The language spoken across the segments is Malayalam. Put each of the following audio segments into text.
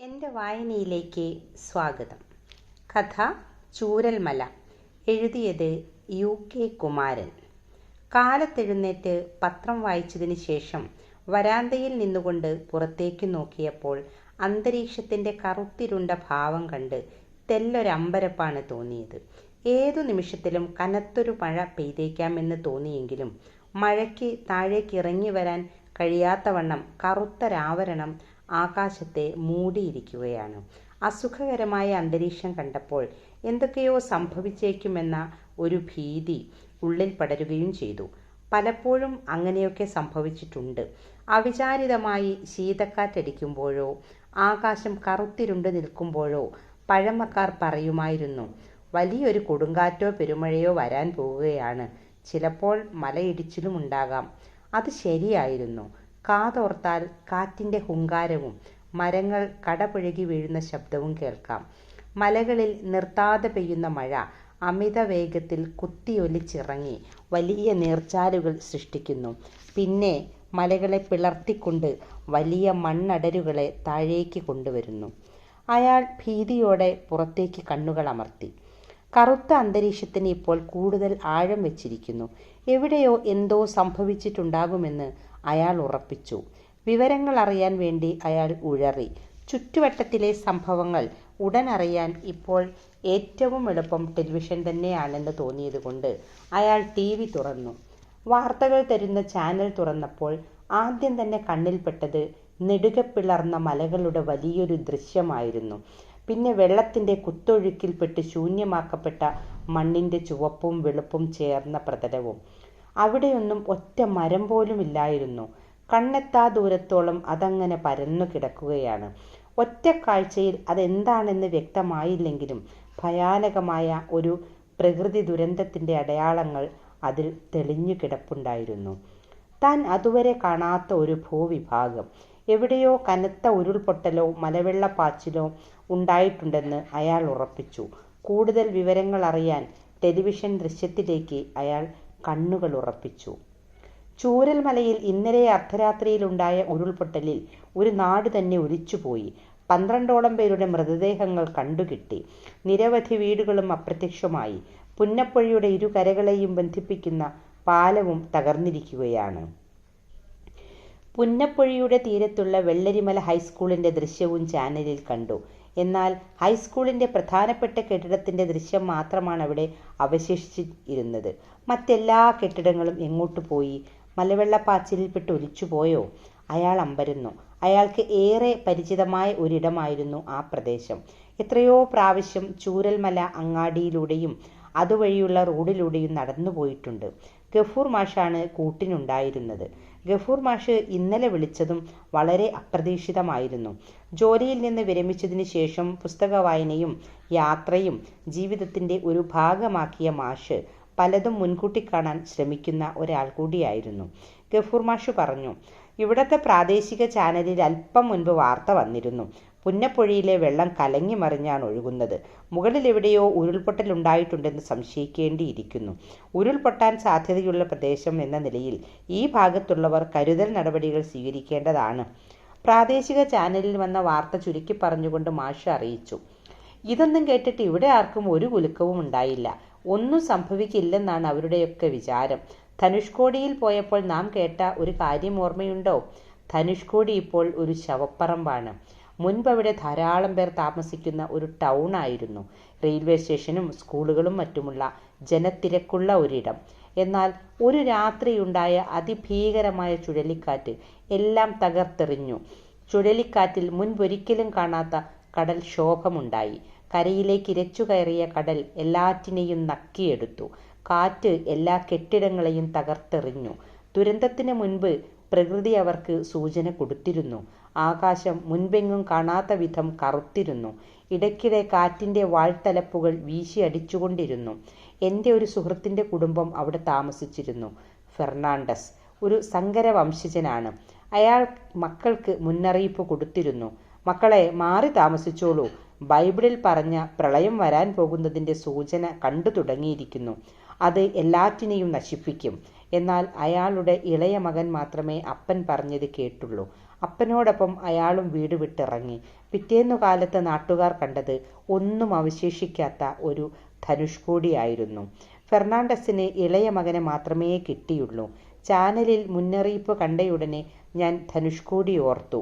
എൻ്റെ വായനയിലേക്ക് സ്വാഗതം. കഥ ചൂരൽമല. എഴുതിയത് UK കുമാരൻ. കാലത്തെഴുന്നേറ്റ് പത്രം വായിച്ചതിന് ശേഷം വരാന്തയിൽ നിന്നുകൊണ്ട് പുറത്തേക്ക് നോക്കിയപ്പോൾ അന്തരീക്ഷത്തിൻ്റെ കറുത്തിരുണ്ട ഭാവം കണ്ട് തെല്ലൊരമ്പരപ്പാണ് തോന്നിയത്. ഏതു നിമിഷത്തിലും കനത്തൊരു മഴ പെയ്തേക്കാമെന്ന് തോന്നിയെങ്കിലും മഴയ്ക്ക് താഴേക്ക് ഇറങ്ങി വരാൻ കഴിയാത്തവണ്ണം കറുത്തൊരാവരണം ആകാശത്തെ മൂടിയിരിക്കുകയാണ്. അസുഖകരമായ അന്തരീക്ഷം കണ്ടപ്പോൾ എന്തൊക്കെയോ സംഭവിച്ചേക്കുമെന്ന ഒരു ഭീതി ഉള്ളിൽ പടരുകയും ചെയ്തു. പലപ്പോഴും അങ്ങനെയൊക്കെ സംഭവിച്ചിട്ടുണ്ട്. അവിചാരിതമായി ശീതക്കാറ്റടിക്കുമ്പോഴോ ആകാശം കറുത്തിരുണ്ട് നിൽക്കുമ്പോഴോ പഴമക്കാർ പറയുമായിരുന്നു, വലിയൊരു കൊടുങ്കാറ്റോ പെരുമഴയോ വരാൻ പോവുകയാണ്, ചിലപ്പോൾ മലയിടിച്ചിലും ഉണ്ടാകാം. അത് ശരിയായിരുന്നു. കാതോർത്താൽ കാറ്റിൻ്റെ ഹുങ്കാരവും മരങ്ങൾ കടപുഴകി വീഴുന്ന ശബ്ദവും കേൾക്കാം. മലകളിൽ നിർത്താതെ പെയ്യുന്ന മഴ അമിത വേഗത്തിൽ കുത്തിയൊലിച്ചിറങ്ങി വലിയ നീർച്ചാലുകൾ സൃഷ്ടിക്കുന്നു. പിന്നെ മലകളെ പിളർത്തിക്കൊണ്ട് വലിയ മണ്ണടരുകളെ താഴേക്ക് കൊണ്ടുവരുന്നു. അയാൾ ഭീതിയോടെ പുറത്തേക്ക് കണ്ണുകൾ അമർത്തി. കറുത്ത അന്തരീക്ഷത്തിന് ഇപ്പോൾ കൂടുതൽ ആഴം വെച്ചിരിക്കുന്നു. എവിടെയോ എന്തോ സംഭവിച്ചിട്ടുണ്ടാകുമെന്ന് അയാൾ ഉറപ്പിച്ചു. വിവരങ്ങൾ അറിയാൻ വേണ്ടി അയാൾ ഉഴറി. ചുറ്റുവട്ടത്തിലെ സംഭവങ്ങൾ ഉടൻ അറിയാൻ ഇപ്പോൾ ഏറ്റവും എളുപ്പം ടെലിവിഷൻ തന്നെയാണെന്ന് തോന്നിയതുകൊണ്ട് അയാൾ TV തുറന്നു. വാർത്തകൾ തരുന്ന ചാനൽ തുറന്നപ്പോൾ ആദ്യം തന്നെ കണ്ണിൽപ്പെട്ടത് നെടുകെ പിളർന്ന മലകളുടെ വലിയൊരു ദൃശ്യമായിരുന്നു. പിന്നെ വെള്ളത്തിൻ്റെ കുത്തൊഴുക്കിൽപ്പെട്ട് ശൂന്യമാക്കപ്പെട്ട മണ്ണിൻ്റെ ചുവപ്പും വെളുപ്പും ചേർന്ന പ്രതലവും. അവിടെയൊന്നും ഒറ്റ മരം പോലും ഇല്ലായിരുന്നു. കണ്ണെത്താ ദൂരത്തോളം അതങ്ങനെ പരന്നു കിടക്കുകയാണ്. ഒറ്റ കാഴ്ചയിൽ അതെന്താണെന്ന് വ്യക്തമായില്ലെങ്കിലും ഭയാനകമായ ഒരു പ്രകൃതി ദുരന്തത്തിൻ്റെ അടയാളങ്ങൾ അതിൽ തെളിഞ്ഞു കിടപ്പുണ്ടായിരുന്നു. താൻ അതുവരെ കാണാത്ത ഒരു ഭൂവിഭാഗം. എവിടെയോ കനത്ത ഉരുൾപൊട്ടലോ മലവെള്ളപ്പാച്ചിലോ ഉണ്ടായിട്ടുണ്ടെന്ന് അയാൾ ഉറപ്പിച്ചു. കൂടുതൽ വിവരങ്ങൾ അറിയാൻ ടെലിവിഷൻ ദൃശ്യത്തിലേക്ക് അയാൾ കണ്ണുകൾ ഉറപ്പിച്ചു. ചൂരൽമലയിൽ ഇന്നലെ അർദ്ധരാത്രിയിലുണ്ടായ ഉരുൾപൊട്ടലിൽ ഒരു നാട് തന്നെ ഒലിച്ചുപോയി. 12ഓളം പേരുടെ മൃതദേഹങ്ങൾ കണ്ടുകിട്ടി. നിരവധി വീടുകളും അപ്രത്യക്ഷമായി. പുന്നപ്പുഴയുടെ ഇരുകരകളെയും ബന്ധിപ്പിക്കുന്ന പാലവും തകർന്നിരിക്കുകയാണ്. പുന്നപ്പുഴയുടെ തീരത്തുള്ള വെള്ളരിമല ഹൈസ്കൂളിൻ്റെ ദൃശ്യവും ചാനലിൽ കണ്ടു. എന്നാൽ ഹൈസ്കൂളിൻ്റെ പ്രധാനപ്പെട്ട കെട്ടിടത്തിൻ്റെ ദൃശ്യം മാത്രമാണ് അവിടെ അവശേഷിച്ചിരുന്നത്. മറ്റെല്ലാ കെട്ടിടങ്ങളും എങ്ങോട്ട് പോയി? മലവെള്ളപ്പാച്ചിലിൽപ്പെട്ട് ഒലിച്ചുപോയോ? അയാൾ അമ്പരന്നു. അയാൾക്ക് ഏറെ പരിചിതമായ ഒരിടമായിരുന്നു ആ പ്രദേശം. എത്രയോ പ്രാവശ്യം ചൂരൽമല അങ്ങാടിയിലൂടെയും അതുവഴിയുള്ള റോഡിലൂടെയും നടന്നു പോയിട്ടുണ്ട്. ഗഫൂർ മാഷാണ് കൂട്ടിനുണ്ടായിരുന്നത്. ഗഫൂർ മാഷ് ഇന്നലെ വിളിച്ചതും വളരെ അപ്രതീക്ഷിതമായിരുന്നു. ജോലിയിൽ നിന്ന് വിരമിച്ചതിന് ശേഷം പുസ്തക വായനയും യാത്രയും ജീവിതത്തിൻ്റെ ഒരു ഭാഗമാക്കിയ മാഷ് പലതും മുൻകൂട്ടി കാണാൻ ശ്രമിക്കുന്ന ഒരാൾ കൂടിയായിരുന്നു. ഗഫൂർ മാഷ് പറഞ്ഞു, ഇവിടത്തെ പ്രാദേശിക ചാനലിൽ അല്പം മുൻപ് വാർത്ത വന്നിരുന്നു. പുന്നപ്പുഴയിലെ വെള്ളം കലങ്ങി മറിഞ്ഞാണ് ഒഴുകുന്നത്. മുകളിൽ എവിടെയോ ഉരുൾപൊട്ടലുണ്ടായിട്ടുണ്ടെന്ന് സംശയിക്കേണ്ടിയിരിക്കുന്നു. ഉരുൾപൊട്ടാൻ സാധ്യതയുള്ള പ്രദേശം എന്ന നിലയിൽ ഈ ഭാഗത്തുള്ളവർ കരുതൽ നടപടികൾ സ്വീകരിക്കേണ്ടതാണ്. പ്രാദേശിക ചാനലിൽ വന്ന വാർത്ത ചുരുക്കി പറഞ്ഞുകൊണ്ട് മാഷ് അറിയിച്ചു. ഇതൊന്നും കേട്ടിട്ട് ഇവിടെ ആർക്കും ഒരു കുലുക്കവും ഉണ്ടായില്ല. ഒന്നും സംഭവിക്കില്ലെന്നാണ് അവരുടെയൊക്കെ വിചാരം. ധനുഷ്കോടിയിൽ പോയപ്പോൾ നാം കേട്ട ഒരു കാര്യം ഓർമ്മയുണ്ടോ? ധനുഷ്കോടി ഇപ്പോൾ ഒരു ശവപ്പറമ്പാണ്. മുൻപ് അവിടെ ധാരാളം പേർ താമസിക്കുന്ന ഒരു ടൗൺ ആയിരുന്നു. റെയിൽവേ സ്റ്റേഷനും സ്കൂളുകളും മറ്റുമുള്ള ജനത്തിരക്കുള്ള ഒരിടം. എന്നാൽ ഒരു രാത്രിയുണ്ടായ അതിഭീകരമായ ചുഴലിക്കാറ്റ് എല്ലാം തകർത്തെറിഞ്ഞു. ചുഴലിക്കാറ്റിൽ മുൻപൊരിക്കലും കാണാത്ത കടൽ ക്ഷോഭമുണ്ടായി. കരയിലേക്ക് ഇരച്ചു കയറിയ കടൽ എല്ലാറ്റിനെയും നക്കിയെടുത്തു. കാറ്റ് എല്ലാ കെട്ടിടങ്ങളെയും തകർത്തെറിഞ്ഞു. ദുരന്തത്തിന് മുൻപ് പ്രകൃതി അവർക്ക് സൂചന കൊടുത്തിരുന്നു. ആകാശം മുൻപെങ്ങും കാണാത്ത വിധം കറുത്തിരുന്നു. ഇടയ്ക്കിടെ കാറ്റിൻ്റെ വാൾത്തലപ്പുകൾ വീശി അടിച്ചുകൊണ്ടിരുന്നു. എൻ്റെ ഒരു സുഹൃത്തിൻ്റെ കുടുംബം അവിടെ താമസിച്ചിരുന്നു. ഫെർണാണ്ടസ് ഒരു സങ്കര വംശജനാണ്. അയാൾ മക്കൾക്ക് മുന്നറിയിപ്പ് കൊടുത്തിരുന്നു. മക്കളെ, മാറി താമസിച്ചോളൂ. ബൈബിളിൽ പറഞ്ഞ പ്രളയം വരാൻ പോകുന്നതിൻ്റെ സൂചന കണ്ടു തുടങ്ങിയിരിക്കുന്നു. അത് എല്ലാറ്റിനെയും നശിപ്പിക്കും. എന്നാൽ അയാളുടെ ഇളയ മകൻ മാത്രമേ അപ്പൻ പറഞ്ഞത് കേട്ടുള്ളൂ. അപ്പനോടൊപ്പം അയാളും വീട് വിട്ടിറങ്ങി. പിറ്റേന്നു കാലത്ത് നാട്ടുകാർ കണ്ടത് ഒന്നും അവശേഷിക്കാത്ത ഒരു ധനുഷ്കോടിയായിരുന്നു. ഫെർണാണ്ടസിന് ഇളയ മകനെ മാത്രമേ കിട്ടിയുള്ളൂ. ചാനലിൽ മുന്നറിയിപ്പ് കണ്ടയുടനെ ഞാൻ ധനുഷ്കോടി ഓർത്തു.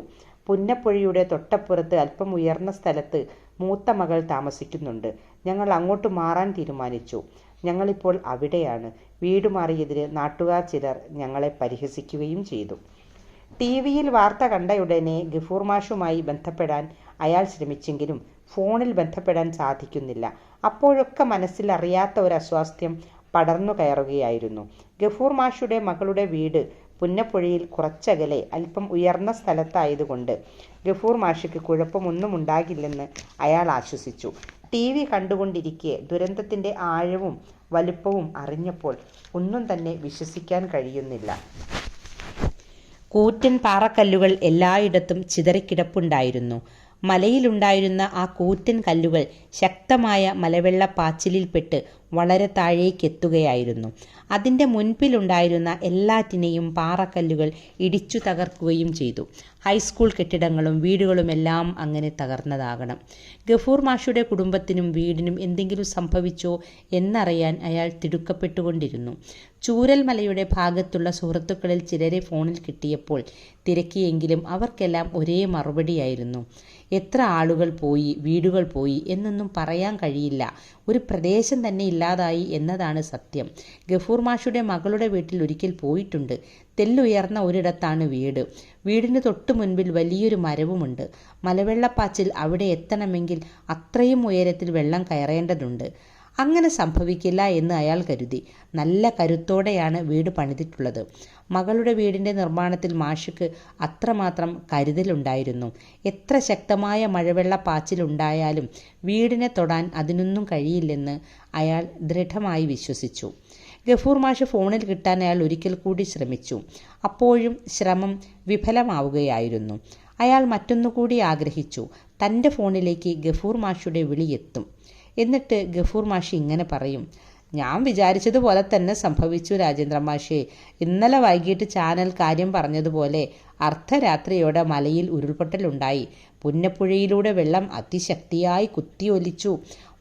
പുന്നപ്പുഴയുടെ തൊട്ടപ്പുറത്ത് അല്പം ഉയർന്ന സ്ഥലത്ത് മൂത്ത മകൾ താമസിക്കുന്നുണ്ട്. ഞങ്ങൾ അങ്ങോട്ട് മാറാൻ തീരുമാനിച്ചു. ഞങ്ങളിപ്പോൾ അവിടെയാണ്. വീട് മാറിയതിന് നാട്ടുകാർ ചിലർ ഞങ്ങളെ പരിഹസിക്കുകയും ചെയ്തു. ടിവിയിൽ വാർത്ത കണ്ടയുടനെ ഗഫൂർ മാഷുമായി ബന്ധപ്പെടാൻ അയാൾ ശ്രമിച്ചെങ്കിലും ഫോണിൽ ബന്ധപ്പെടാൻ സാധിക്കുന്നില്ല. അപ്പോഴൊക്കെ മനസ്സിൽ അറിയാത്ത ഒരു അസ്വാസ്ഥ്യം പടർന്നു കയറുകയായിരുന്നു. ഗഫൂർ മാഷുടെ മകളുടെ വീട് പുന്നപ്പുഴയിൽ കുറച്ചകലെ അല്പം ഉയർന്ന സ്ഥലത്തായതുകൊണ്ട് ഗഫൂർ മാഷയ്ക്ക് കുഴപ്പമൊന്നും ഉണ്ടാകില്ലെന്ന് അയാൾ ആശ്വസിച്ചു. TV കണ്ടുകൊണ്ടിരിക്കെ ദുരന്തത്തിൻ്റെ ആഴവും വലുപ്പവും അറിഞ്ഞപ്പോൾ ഒന്നും തന്നെ വിശ്വസിക്കാൻ കഴിയുന്നില്ല. കൂറ്റൻ പാറക്കല്ലുകൾ എല്ലായിടത്തും ചിതറിക്കിടപ്പുണ്ടായിരുന്നു. മലയിലുണ്ടായിരുന്ന ആ കൂറ്റൻ കല്ലുകൾ ശക്തമായ മലവെള്ളപ്പാച്ചിലിൽപ്പെട്ട് വളരെ താഴേക്കെത്തുകയായിരുന്നു. അതിൻ്റെ മുൻപിലുണ്ടായിരുന്ന എല്ലാറ്റിനെയും പാറക്കല്ലുകൾ ഇടിച്ചു തകർക്കുകയും ചെയ്തു. ഹൈസ്കൂൾ കെട്ടിടങ്ങളും വീടുകളുമെല്ലാം അങ്ങനെ തകർന്നതാകണം. ഗഫൂർ മാഷുടെ കുടുംബത്തിനും വീടിനും എന്തെങ്കിലും സംഭവിച്ചോ എന്നറിയാൻ അയാൾ തിടുക്കപ്പെട്ടുകൊണ്ടിരുന്നു. ചൂരൽമലയുടെ ഭാഗത്തുള്ള സുഹൃത്തുക്കളിൽ ചിലരെ ഫോണിൽ കിട്ടിയപ്പോൾ തിരക്കിയെങ്കിലും അവർക്കെല്ലാം ഒരേ മറുപടിയായിരുന്നു. എത്ര ആളുകൾ പോയി, വീടുകൾ പോയി എന്നൊന്നും പറയാൻ കഴിയില്ല. ഒരു പ്രദേശം തന്നെ ഇല്ലാതായി എന്നതാണ് സത്യം. ഗഫൂർ മാഷുടെ മകളുടെ വീട്ടിൽ ഒരിക്കൽ പോയിട്ടുണ്ട്. തെല്ലുയർന്ന ഒരിടത്താണ് വീട്. വീടിന് തൊട്ടു മുൻപിൽ വലിയൊരു മരവുമുണ്ട്. മലവെള്ളപ്പാച്ചിൽ അവിടെ എത്തണമെങ്കിൽ അത്രയും ഉയരത്തിൽ വെള്ളം കയറേണ്ടതുണ്ട്. അങ്ങനെ സംഭവിക്കില്ല എന്ന് അയാൾ കരുതി. നല്ല കരുത്തോടെയാണ് വീട് പണിതിട്ടുള്ളത്. മകളുടെ വീടിൻ്റെ നിർമ്മാണത്തിൽ മാഷുക്ക് അത്രമാത്രം കരുതലുണ്ടായിരുന്നു. എത്ര ശക്തമായ മഴവെള്ളപ്പാച്ചിലുണ്ടായാലും വീടിനെ തൊടാൻ അതിനൊന്നും കഴിയില്ലെന്ന് അയാൾ ദൃഢമായി വിശ്വസിച്ചു. ഗഫൂർ മാഷ് ഫോണിൽ കിട്ടാൻ അയാൾ ഒരിക്കൽ കൂടി ശ്രമിച്ചു. അപ്പോഴും ശ്രമം വിഫലമാവുകയായിരുന്നു. അയാൾ മറ്റൊന്നുകൂടി ആഗ്രഹിച്ചു. തൻ്റെ ഫോണിലേക്ക് ഗഫൂർ മാഷുടെ വിളി എത്തും. എന്നിട്ട് ഗഫൂർ മാഷി ഇങ്ങനെ പറയും: ഞാൻ വിചാരിച്ചതുപോലെ തന്നെ സംഭവിച്ചു രാജേന്ദ്ര മാഷേ. ഇന്നലെ വൈകിട്ട് ചാനൽ കാര്യം പറഞ്ഞതുപോലെ അർദ്ധരാത്രിയോടെ മലയിൽ ഉരുൾപൊട്ടലുണ്ടായി. പുന്നപ്പുഴയിലൂടെ വെള്ളം അതിശക്തിയായി കുത്തിയൊലിച്ചു.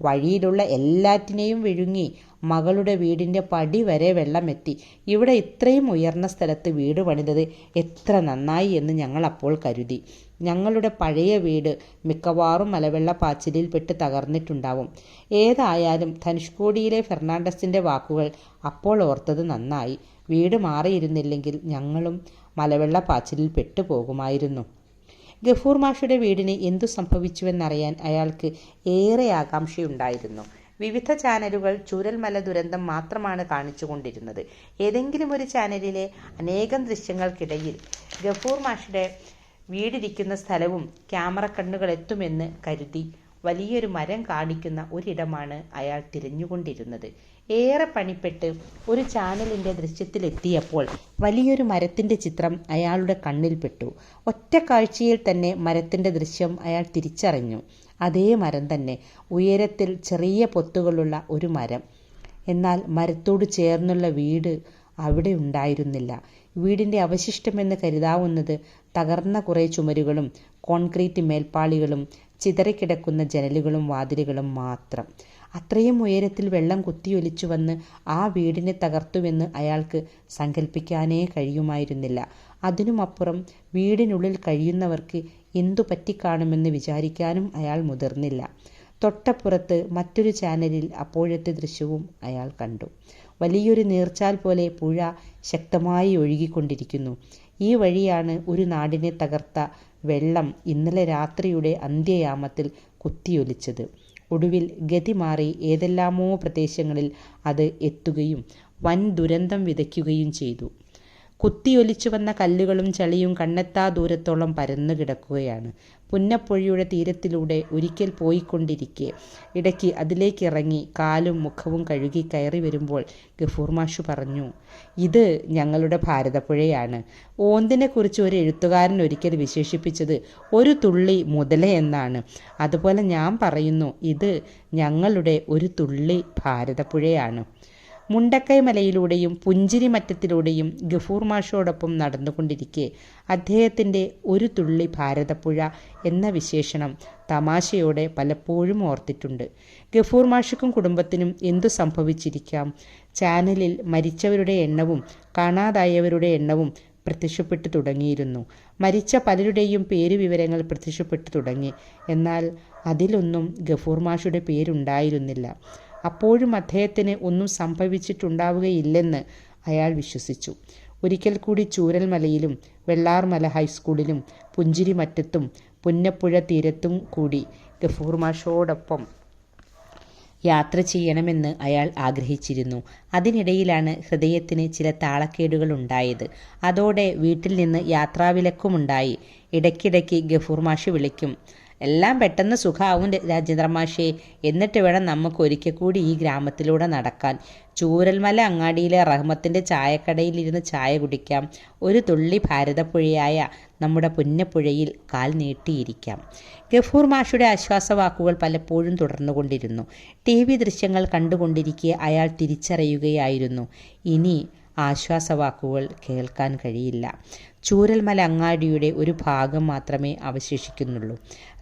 വഴിയിലുള്ള എല്ലാറ്റിനെയും വിഴുങ്ങി. മകളുടെ വീടിൻ്റെ പടി വരെ വെള്ളമെത്തി. ഇവിടെ ഇത്രയും ഉയർന്ന സ്ഥലത്ത് വീട് പണിതത് എത്ര നന്നായി എന്ന് ഞങ്ങൾ അപ്പോൾ കരുതി. ഞങ്ങളുടെ പഴയ വീട് മിക്കവാറും മലവെള്ളപ്പാച്ചിലിൽ പെട്ട് തകർന്നിട്ടുണ്ടാവും. ഏതായാലും ധനുഷ്കോടിയിലെ ഫെർണാണ്ടസിൻ്റെ വാക്കുകൾ അപ്പോൾ ഓർത്തത് നന്നായി. വീട് മാറിയിരുന്നില്ലെങ്കിൽ ഞങ്ങളും മലവെള്ളപ്പാച്ചിലിൽ പെട്ടുപോകുമായിരുന്നു. ഗഫൂർ മാഷുടെ വീടിന് എന്തു സംഭവിച്ചുവെന്നറിയാൻ അയാൾക്ക് ഏറെ ആകാംക്ഷയുണ്ടായിരുന്നു. വിവിധ ചാനലുകൾ ചൂരൽമല ദുരന്തം മാത്രമാണ് കാണിച്ചുകൊണ്ടിരുന്നത്. ഏതെങ്കിലും ഒരു ചാനലിലെ അനേകം ദൃശ്യങ്ങൾക്കിടയിൽ ഗഫൂർ മാഷുടെ വീടിരിക്കുന്ന സ്ഥലവും ക്യാമറ കണ്ണുകൾ എത്തുമെന്ന് കരുതി വലിയൊരു മരം കാണിക്കുന്ന ഒരിടമാണ് അയാൾ തിരഞ്ഞുകൊണ്ടിരുന്നത്. ഏറെ പണിപ്പെട്ട് ഒരു ചാനലിൻ്റെ ദൃശ്യത്തിലെത്തിയപ്പോൾ വലിയൊരു മരത്തിൻ്റെ ചിത്രം അയാളുടെ കണ്ണിൽപ്പെട്ടു. ഒറ്റ കാഴ്ചയിൽ തന്നെ മരത്തിൻ്റെ ദൃശ്യം അയാൾ തിരിച്ചറിഞ്ഞു. അതേ മരം തന്നെ, ഉയരത്തിൽ ചെറിയ പൊത്തുകളുള്ള ഒരു മരം. എന്നാൽ മരത്തോട് ചേർന്നുള്ള വീട് അവിടെ ഉണ്ടായിരുന്നില്ല. വീടിൻ്റെ അവശിഷ്ടമെന്ന് കരുതാവുന്നത് തകർന്ന കുറേ ചുമരുകളും കോൺക്രീറ്റ് മേൽപ്പാളികളും ചിതറിക്കിടക്കുന്ന ജനലുകളും വാതിലുകളും മാത്രം. അത്രയും ഉയരത്തിൽ വെള്ളം കുത്തിയൊലിച്ചു വന്ന് ആ വീടിനെ തകർത്തുവെന്ന് അയാൾക്ക് സങ്കല്പിക്കാനേ കഴിയുമായിരുന്നില്ല. അതിനുമപ്പുറം വീടിനുള്ളിൽ കഴിയുന്നവർക്ക് എന്തു പറ്റിക്കാണുമെന്ന് വിചാരിക്കാനും അയാൾ മുതിർന്നില്ല. തൊട്ടപ്പുറത്ത് മറ്റൊരു ചാനലിൽ അപ്പോഴത്തെ ദൃശ്യവും അയാൾ കണ്ടു. വലിയൊരു നീർച്ചാൽ പോലെ പുഴ ശക്തമായി ഒഴുകിക്കൊണ്ടിരിക്കുന്നു. ഈ വഴിയാണ് ഒരു നാടിനെ തകർത്ത വെള്ളം ഇന്നലെ രാത്രിയുടെ അന്ത്യയാമത്തിൽ കുത്തിയൊലിച്ചത്. ഒടുവിൽ ഗതി മാറി ഏതെല്ലാമോ പ്രദേശങ്ങളിൽ അത് എത്തുകയും വൻ ദുരന്തം വിതയ്ക്കുകയും ചെയ്തു. കുത്തിയൊലിച്ചു വന്ന കല്ലുകളും ചളിയും കണ്ണെത്താ ദൂരത്തോളം പരന്നു കിടക്കുകയാണ്. പുന്നപ്പുഴയുടെ തീരത്തിലൂടെ ഒരിക്കൽ പോയിക്കൊണ്ടിരിക്കെ ഇടയ്ക്ക് അതിലേക്കിറങ്ങി കാലും മുഖവും കഴുകി കയറി വരുമ്പോൾ ഗഫൂർ മാഷു പറഞ്ഞു: ഇത് ഞങ്ങളുടെ ഭാരതപ്പുഴയാണ്. ഓന്തിനെക്കുറിച്ച് ഒരു എഴുത്തുകാരൻ ഒരിക്കൽ വിശേഷിപ്പിച്ചത് ഒരു തുള്ളി മുതല എന്നാണ്. അതുപോലെ ഞാൻ പറയുന്നു, ഇത് ഞങ്ങളുടെ ഒരു തുള്ളി ഭാരതപ്പുഴയാണ്. മുണ്ടക്കൈ മലയിലൂടെയും പുഞ്ചിരിമറ്റത്തിലൂടെയും ഗഫൂർ മാഷോടൊപ്പം നടന്നുകൊണ്ടിരിക്കെ അദ്ദേഹത്തിൻ്റെ ഒരു തുള്ളി ഭാരതപ്പുഴ എന്ന വിശേഷണം തമാശയോടെ പലപ്പോഴും ഓർത്തിട്ടുണ്ട്. ഗഫൂർ മാഷക്കും കുടുംബത്തിനും എന്തു സംഭവിച്ചിരിക്കാം? ചാനലിൽ മരിച്ചവരുടെ എണ്ണവും കാണാതായവരുടെ എണ്ണവും പ്രത്യക്ഷപ്പെട്ടു തുടങ്ങിയിരുന്നു. മരിച്ച പലരുടെയും പേരുവിവരങ്ങൾ പ്രത്യക്ഷപ്പെട്ടു തുടങ്ങി. എന്നാൽ അതിലൊന്നും ഗഫൂർ മാഷുടെ പേരുണ്ടായിരുന്നില്ല. അപ്പോഴും അദ്ദേഹത്തിന് ഒന്നും സംഭവിച്ചിട്ടുണ്ടാവുകയില്ലെന്ന് അയാൾ വിശ്വസിച്ചു. ഒരിക്കൽ കൂടി ചൂരൽമലയിലും വെള്ളാർമല ഹൈസ്കൂളിലും പുഞ്ചിരിമറ്റത്തും പുന്നപ്പുഴ തീരത്തും കൂടി ഗഫൂർ മാഷോടൊപ്പം യാത്ര ചെയ്യണമെന്ന് അയാൾ ആഗ്രഹിച്ചിരുന്നു. അതിനിടയിലാണ് ഹൃദയത്തിന് ചില താളക്കേടുകൾ ഉണ്ടായത്. അതോടെ വീട്ടിൽ നിന്ന് യാത്രാവിലക്കുമുണ്ടായി. ഇടയ്ക്കിടയ്ക്ക് ഗഫൂർ മാഷ് വിളിക്കും, എല്ലാം പെട്ടെന്ന് സുഖാവും രാജേന്ദ്ര മാഷേ, എന്നിട്ട് വേണം നമുക്ക് ഒരിക്കൽ കൂടി ഈ ഗ്രാമത്തിലൂടെ നടക്കാൻ. ചൂരൽമല അങ്ങാടിയിലെ റഹ്മത്തിൻ്റെ ചായക്കടയിലിരുന്ന് ചായ കുടിക്കാം. ഒരു തുള്ളി ഭാരതപ്പുഴയായ നമ്മുടെ പുന്നപ്പുഴയിൽ കാൽ നീട്ടിയിരിക്കാം. ഗഫൂർ മാഷുടെ ആശ്വാസവാക്കുകൾ പലപ്പോഴും തുടർന്നുകൊണ്ടിരുന്നു. TV ദൃശ്യങ്ങൾ കണ്ടുകൊണ്ടിരിക്കെ അയാൾ തിരിച്ചറിയുകയായിരുന്നു, ഇനി ആശ്വാസവാക്കുകൾ കേൾക്കാൻ കഴിയില്ല. ചൂരൽമല അങ്ങാടിയുടെ ഒരു ഭാഗം മാത്രമേ അവശേഷിക്കുന്നുള്ളൂ.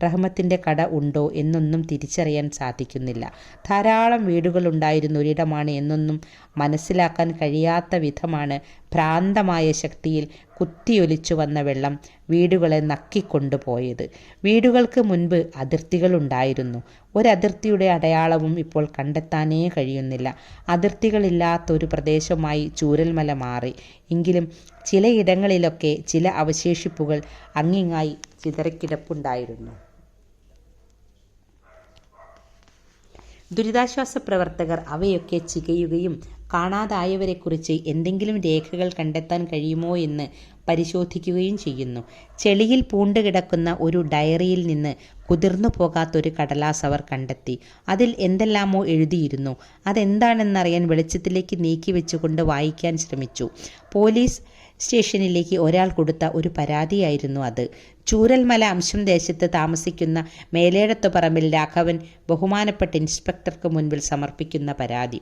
റഹ്മത്തിൻ്റെ കട ഉണ്ടോ എന്നൊന്നും തിരിച്ചറിയാൻ സാധിക്കുന്നില്ല. ധാരാളം വീടുകളുണ്ടായിരുന്ന ഒരിടമാണ് എന്നൊന്നും മനസ്സിലാക്കാൻ കഴിയാത്ത വിധമാണ് ഭ്രാന്തമായ ശക്തിയിൽ കുത്തിയൊലിച്ചു വന്ന വെള്ളം വീടുകളെ നക്കിക്കൊണ്ടുപോയത്. വീടുകൾക്ക് മുൻപ് അതിർത്തികളുണ്ടായിരുന്നു. ഒരതിർത്തിയുടെ അടയാളവും ഇപ്പോൾ കണ്ടെത്താനേ കഴിയുന്നില്ല. അതിർത്തികളില്ലാത്തൊരു പ്രദേശമായി ചൂരൽമല മാറി. എങ്കിലും ചിലയിടങ്ങളിലൊക്കെ ചില അവശേഷിപ്പുകൾ അങ്ങിങ്ങായി ചിതറിക്കിടപ്പുണ്ടായിരുന്നു. ദുരിതാശ്വാസ പ്രവർത്തകർ അവയൊക്കെ ചികയുകയും കാണാതായവരെക്കുറിച്ച് എന്തെങ്കിലും രേഖകൾ കണ്ടെത്താൻ കഴിയുമോ എന്ന് പരിശോധിക്കുകയും ചെയ്യുന്നു. ചെളിയിൽ പൂണ്ടുകിടക്കുന്ന ഒരു ഡയറിയിൽ നിന്ന് കുതിർന്നു പോകാത്തൊരു കടലാസ് അവർ കണ്ടെത്തി. അതിൽ എന്തെല്ലാമോ എഴുതിയിരുന്നു. അതെന്താണെന്നറിയാൻ വെളിച്ചത്തിലേക്ക് നീക്കി വെച്ചുകൊണ്ട് വായിക്കാൻ ശ്രമിച്ചു. പോലീസ് സ്റ്റേഷനിലേക്ക് ഒരാൾ കൊടുത്ത ഒരു പരാതിയായിരുന്നു അത്. ചൂരൽമല അംശം ദേശത്ത് താമസിക്കുന്ന മേലേടത്തുപറമ്പിൽ രാഘവൻ ബഹുമാനപ്പെട്ട ഇൻസ്പെക്ടർക്ക് മുൻപിൽ സമർപ്പിക്കുന്ന പരാതി.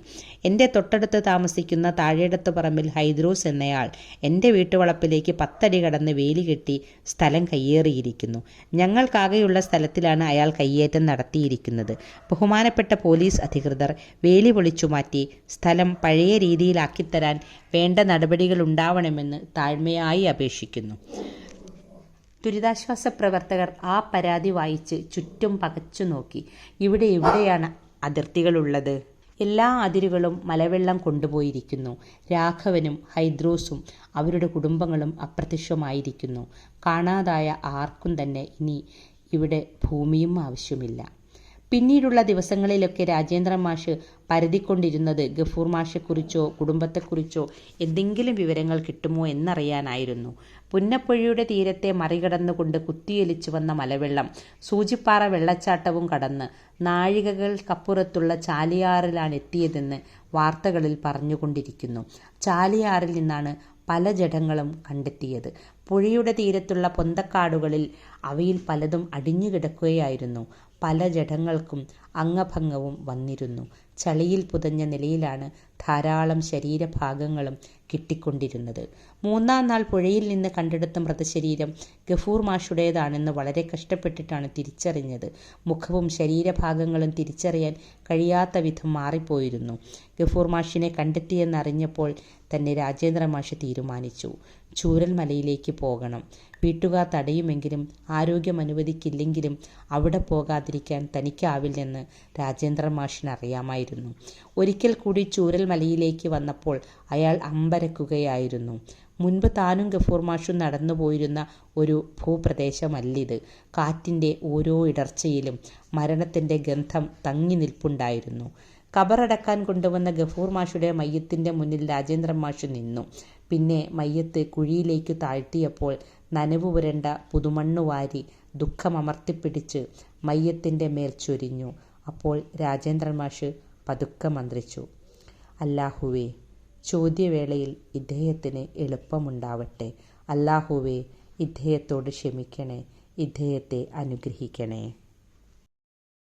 എൻ്റെ തൊട്ടടുത്ത് താമസിക്കുന്ന താഴേടത്തുപറമ്പിൽ ഹൈദ്രോസ് എന്നയാൾ എൻ്റെ വീട്ടുവളപ്പിലേക്ക് 10 അടി കടന്ന് വേലി കെട്ടി സ്ഥലം കയ്യേറിയിരിക്കുന്നു. ഞങ്ങൾക്കാകെയുള്ള സ്ഥലത്തിലാണ് അയാൾ കയ്യേറ്റം നടത്തിയിരിക്കുന്നത്. ബഹുമാനപ്പെട്ട പോലീസ് അധികൃതർ വേലി പൊളിച്ചുമാറ്റി സ്ഥലം പഴയ രീതിയിലാക്കിത്തരാൻ വേണ്ട നടപടികളുണ്ടാവണമെന്ന് താഴ്മയായി അപേക്ഷിക്കുന്നു. ദുരിതാശ്വാസ പ്രവർത്തകർ ആ പരാതി വായിച്ച് ചുറ്റും പകച്ചു നോക്കി. എവിടെയാണ് അതിർത്തികളുള്ളത്? എല്ലാ അതിരുകളും മലവെള്ളം കൊണ്ടുപോയിരിക്കുന്നു. രാഘവനും ഹൈദ്രോസും അവരുടെ കുടുംബങ്ങളും അപ്രത്യക്ഷമായിരിക്കുന്നു. കാണാതായ ആർക്കും തന്നെ ഇനി ഇവിടെ ഭൂമിയും ആവശ്യമില്ല. പിന്നീടുള്ള ദിവസങ്ങളിലൊക്കെ രാജേന്ദ്രൻ മാഷ് പരതിക്കൊണ്ടിരുന്നത് ഗഫൂർ മാഷെക്കുറിച്ചോ കുടുംബത്തെക്കുറിച്ചോ എന്തെങ്കിലും വിവരങ്ങൾ കിട്ടുമോ എന്നറിയാനായിരുന്നു. പുന്നപ്പുഴയുടെ തീരത്തെ മറികടന്നുകൊണ്ട് കുത്തിയൊലിച്ചു വന്ന മലവെള്ളം സൂചിപ്പാറ വെള്ളച്ചാട്ടവും കടന്ന് നാഴികകൾക്കപ്പുറത്തുള്ള ചാലിയാറിലാണ് എത്തിയതെന്ന് വാർത്തകളിൽ പറഞ്ഞുകൊണ്ടിരിക്കുന്നു. ചാലിയാറിൽ നിന്നാണ് പല ജഡങ്ങളും കണ്ടെത്തിയത്. പുഴയുടെ തീരത്തുള്ള പൊന്തക്കാടുകളിൽ അവയിൽ പലതും അടിഞ്ഞുകിടക്കുകയായിരുന്നു. പല ജഡങ്ങൾക്കും അംഗഭംഗവും വന്നിരുന്നു. ചളിയിൽ പുതഞ്ഞ നിലയിലാണ് ധാരാളം ശരീരഭാഗങ്ങളും കിട്ടിക്കൊണ്ടിരുന്നത്. 3-ാം നാൾ പുഴയിൽ നിന്ന് കണ്ടെടുത്ത മൃതശരീരം ഗഫൂർ മാഷുടേതാണെന്ന് വളരെ കഷ്ടപ്പെട്ടിട്ടാണ് തിരിച്ചറിഞ്ഞത്. മുഖവും ശരീരഭാഗങ്ങളും തിരിച്ചറിയാൻ കഴിയാത്ത വിധം മാറിപ്പോയിരുന്നു. ഗഫൂർ മാഷിനെ കണ്ടെത്തിയെന്നറിഞ്ഞപ്പോൾ തന്നെ രാജേന്ദ്ര മാഷ് തീരുമാനിച്ചു, ചൂരൽമലയിലേക്ക് പോകണം. വീട്ടുകാർ തടയുമെങ്കിലും ആരോഗ്യം അനുവദിക്കില്ലെങ്കിലും അവിടെ പോകാതിരിക്കാൻ തനിക്കാവില്ലെന്ന് രാജേന്ദ്ര മാഷിന് അറിയാമായിരുന്നു. ഒരിക്കൽ കൂടി ചൂരൽമലയിലേക്ക് വന്നപ്പോൾ അയാൾ അമ്പരക്കുകയായിരുന്നു. മുൻപ് താനും ഗഫൂർ മാഷും നടന്നു പോയിരുന്ന ഒരു ഭൂപ്രദേശമല്ലിത്. കാറ്റിൻ്റെ ഓരോ ഇടർച്ചയിലും മരണത്തിൻ്റെ ഗന്ധം തങ്ങി നിൽപ്പുണ്ടായിരുന്നു. കബറടക്കാൻ കൊണ്ടുവന്ന ഗഫൂർ മാഷുടെ മയ്യത്തിൻ്റെ മുന്നിൽ രാജേന്ദ്രൻ മാഷ് നിന്നു. പിന്നെ മയ്യത്ത് കുഴിയിലേക്ക് താഴ്ത്തിയപ്പോൾ നനവ് പുരണ്ട പുതുമണ്ണു വാരി ദുഃഖമമർത്തിപ്പിടിച്ച് മയ്യത്തിൻ്റെ മേൽ ചൊരിഞ്ഞു. അപ്പോൾ രാജേന്ദ്രൻ മാഷ് പതുക്കെ മന്ത്രിച്ചു, അല്ലാഹുവേ, ചോദ്യവേളയിൽ ഇദ്ദേഹത്തിന് എളുപ്പമുണ്ടാവട്ടെ. അല്ലാഹുവേ, ഇദ്ദേഹത്തോട് ക്ഷമിക്കണേ, ഇദ്ദേഹത്തെ അനുഗ്രഹിക്കണേ.